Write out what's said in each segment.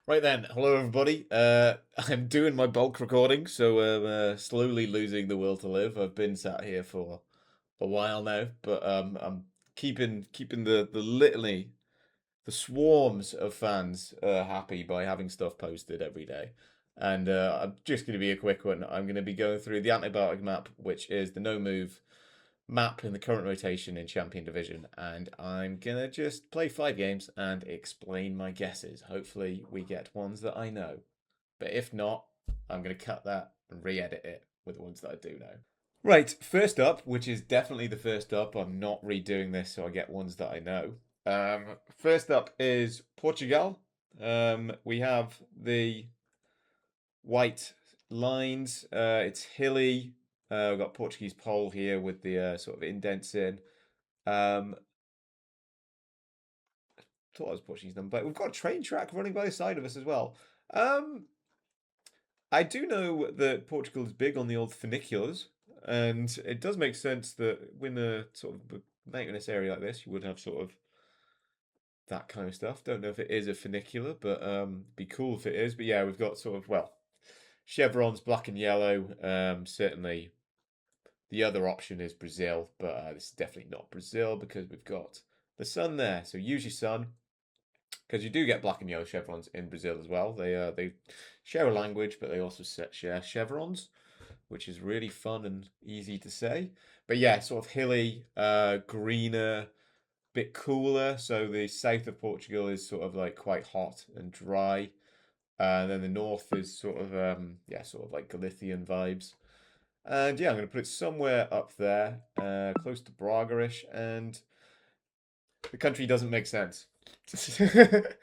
Right then, hello everybody. I'm doing my bulk recording, so I'm slowly losing the will to live. I've been sat here for a while now, but I'm keeping the litany, the swarms of fans happy by having stuff posted every day. And I'm just going to be a quick one. I'm going to be going through the antibiotic map, which is the no move map in the current rotation in Champion Division, and I'm gonna just play 5 games and explain my guesses. Hopefully, we get ones that I know, but if not, I'm gonna cut that and re-edit it with the ones that I do know. Right, first up, which is definitely the first up. I'm not redoing this, so I get ones that I know. First up is Portugal. We have the white lines. It's hilly. We've got Portuguese pole here with the sort of indents in. Um, thought I was Portuguese number, but we've got a train track running by the side of us as well. Um, I do know that Portugal is big on the old funiculars, and it does make sense that when a sort of mountainous area like this, you would have sort of that kind of stuff. Don't know if it is a funicular, but be cool if it is. But yeah, we've got sort of chevrons, black and yellow. Certainly, the other option is Brazil, but this is definitely not Brazil because we've got the sun there. So use your sun because you do get black and yellow chevrons in Brazil as well. They share a language, but they also share chevrons, which is really fun and easy to say. But yeah, sort of hilly, greener, bit cooler. So the south of Portugal is sort of like quite hot and dry. And then the north is sort of like Galician vibes. And yeah, I'm going to put it somewhere up there, close to Braga-ish, and the country doesn't make sense. The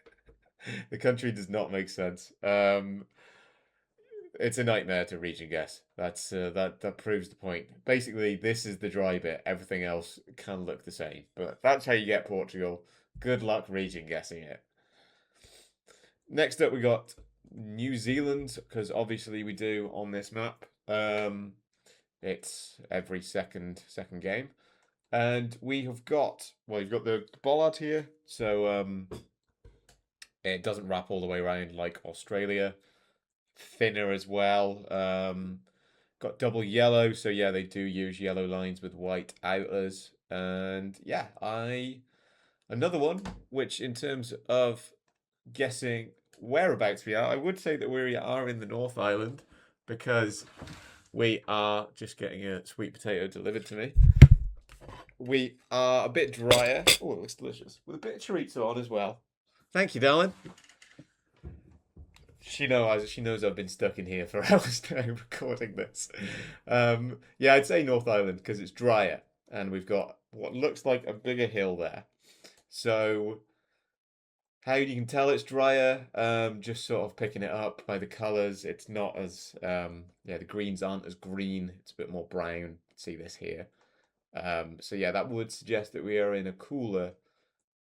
country does not make sense. It's a nightmare to region guess. That proves the point. Basically, this is the dry bit. Everything else can look the same, but that's how you get Portugal. Good luck region guessing it. Next up, we got New Zealand because obviously we do on this map. It's every second game. And we have got you've got the bollard here, so it doesn't wrap all the way around like Australia. Thinner as well. Got double yellow, so yeah, they do use yellow lines with white outers. And yeah, I another one which in terms of guessing whereabouts we are, I would say that we are in the North Island because we are just getting a sweet potato delivered to me. We are a bit drier. Oh, it looks delicious. With a bit of chorizo on as well. Thank you, darling. She knows I've been stuck in here for hours now recording this. Yeah, I'd say North Island because it's drier and we've got what looks like a bigger hill there. So how you can tell it's drier, just sort of picking it up by the colours. It's not as the greens aren't as green. It's a bit more brown. See this here. So yeah, that would suggest that we are in a cooler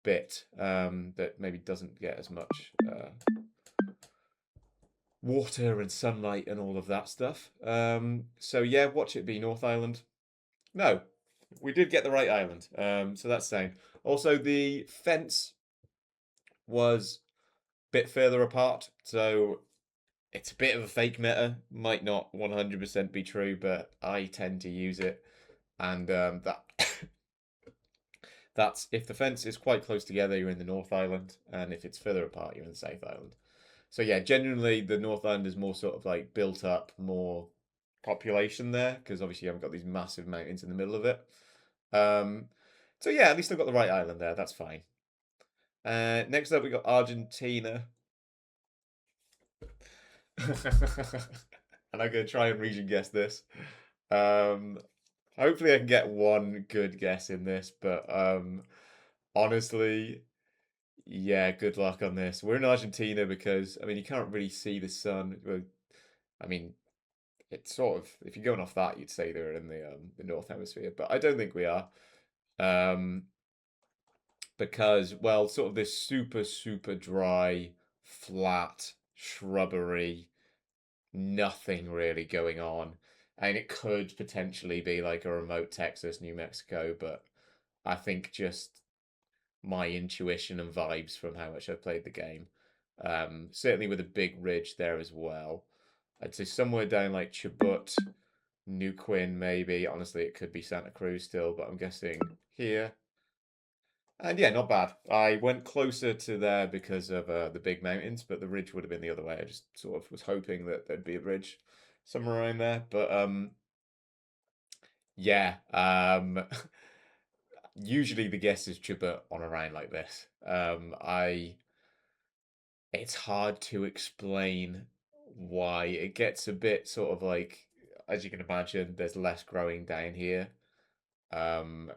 bit that maybe doesn't get as much water and sunlight and all of that stuff. So yeah, watch it be North Island. No, we did get the right island. So that's saying. Also, the fence was a bit further apart, so it's a bit of a fake meta. Might not 100% be true, but I tend to use it, and that's if the fence is quite close together, you're in the North Island, and if it's further apart, you're in the South Island. So yeah, generally the North Island is more sort of like built up, more population there because obviously you haven't got these massive mountains in the middle of it. Um, so yeah, at least I've got the right island there. That's fine. Next up, we got Argentina, and I'm gonna try and region guess this. Um, hopefully, I can get one good guess in this, but honestly, yeah, good luck on this. We're in Argentina because I mean you can't really see the sun. Well, I mean it's sort of if you're going off that, you'd say they're in the North Hemisphere, but I don't think we are. Um, because well, sort of this super dry, flat shrubbery, nothing really going on. And it could potentially be like a remote Texas, New Mexico, but I think just my intuition and vibes from how much I've played the game Certainly with a big ridge there as well. I'd say somewhere down like Chubut, New Quinn, maybe. Honestly, it could be Santa Cruz still, but I'm guessing here. And yeah, not bad. I went closer to there because of the big mountains, but the ridge would have been the other way. I just sort of was hoping that there'd be a ridge somewhere around there. But yeah, usually the guess is Chubut on a round like this. It's hard to explain why. It gets a bit sort of like, as you can imagine, there's less growing down here. Um,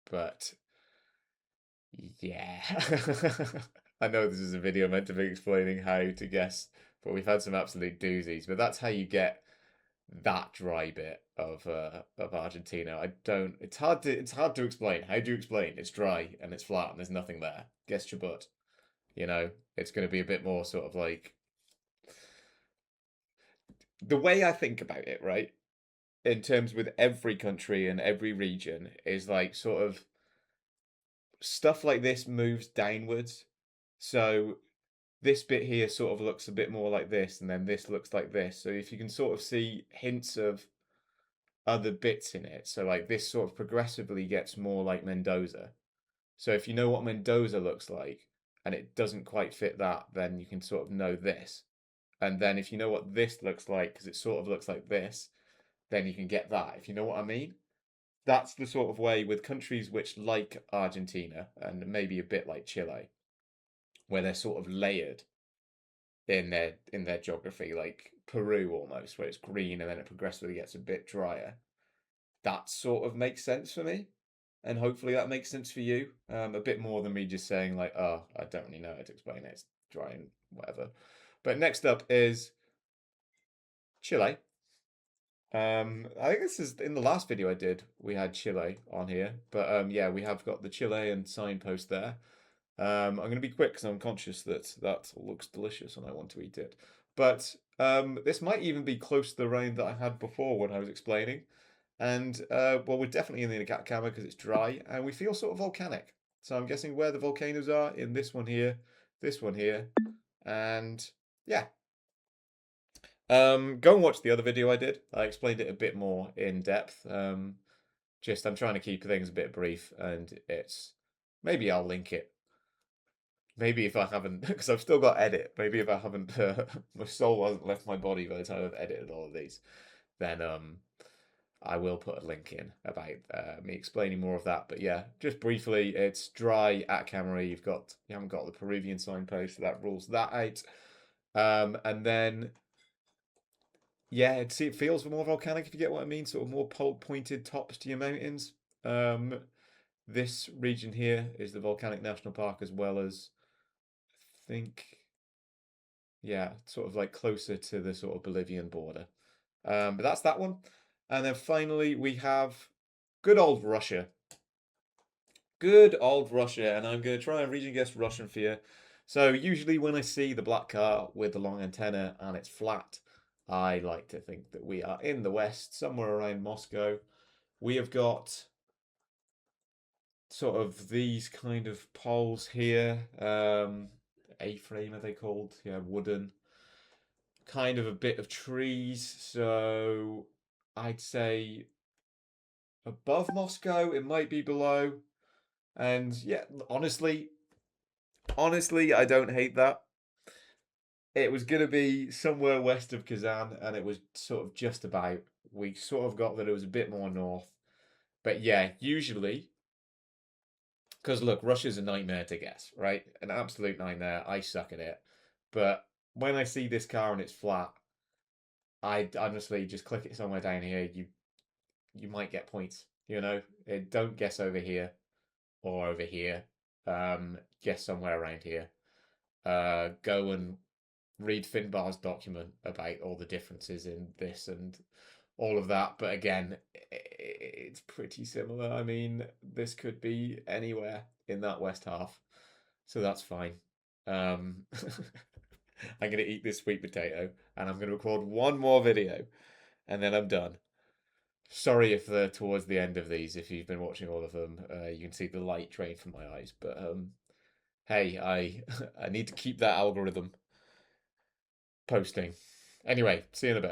but yeah, I know this is a video meant to be explaining how to guess, but we've had some absolute doozies. But that's how you get that dry bit of Argentina. I don't. It's hard to explain. How do you explain? It's dry and it's flat and there's nothing there. Guess your butt. It's going to be a bit more sort of like the way I think about it, right? In terms with every country and every region is like sort of stuff like this moves downwards. So this bit here sort of looks a bit more like this, and then this looks like this. So if you can sort of see hints of other bits in it, so like this sort of progressively gets more like Mendoza. So if you know what Mendoza looks like and it doesn't quite fit that, then you can sort of know this. And then if you know what this looks like, because it sort of looks like this, then you can get that, if you know what I mean. That's the sort of way with countries which like Argentina and maybe a bit like Chile, where they're sort of layered in their geography, like Peru almost, where it's green and then it progressively gets a bit drier. That sort of makes sense for me. And hopefully that makes sense for you. A bit more than me just saying like, oh, I don't really know how to explain it. It's dry and whatever. But next up is Chile. I think this is in the last video I did. We had Chile on here, but yeah, we have got the Chilean signpost there. I'm going to be quick because I'm conscious that that looks delicious and I want to eat it. But this might even be close to the rain that I had before when I was explaining. And well, we're definitely in the Atacama because it's dry and we feel sort of volcanic. So I'm guessing where the volcanoes are in this one here, and yeah. Go and watch the other video I did. I explained it a bit more in depth. Just I'm trying to keep things a bit brief, and it's maybe I'll link it. Maybe if I haven't, because I've still got edit. Maybe if I haven't, my soul hasn't left my body by the time I've edited all of these, then I will put a link in about me explaining more of that. But yeah, just briefly, it's dry at Camera. You haven't got the Peruvian signpost, so that rules that out. And then yeah, it feels more volcanic if you get what I mean. Sort of more pointed tops to your mountains. Um, this region here is the volcanic national park as well as I think yeah, sort of like closer to the sort of Bolivian border. But that's that one. And then finally we have good old Russia. Good old Russia, and I'm going to try and region guess Russian for you. So usually when I see the black car with the long antenna and it's flat, I like to think that we are in the west, somewhere around Moscow. We have got sort of these kind of poles here. A-frame are they called? Yeah, wooden. Kind of a bit of trees. So I'd say above Moscow, it might be below. And yeah, honestly, I don't hate that. It was going to be somewhere west of Kazan, and it was sort of just about. We sort of got that it was a bit more north. But yeah, usually, because look, Russia's a nightmare to guess, right? An absolute nightmare. I suck at it. But when I see this car and it's flat, I honestly just click it somewhere down here. You might get points. Don't guess over here or over here. Guess somewhere around here. Go and read Finbar's document about all the differences in this and all of that. But again, it's pretty similar. I mean, this could be anywhere in that west half, so that's fine. I'm going to eat this sweet potato and I'm going to record one more video and then I'm done. Sorry if towards the end of these, if you've been watching all of them, you can see the light drain from my eyes. But hey, I I need to keep that algorithm. posting. Anyway, see you in a bit.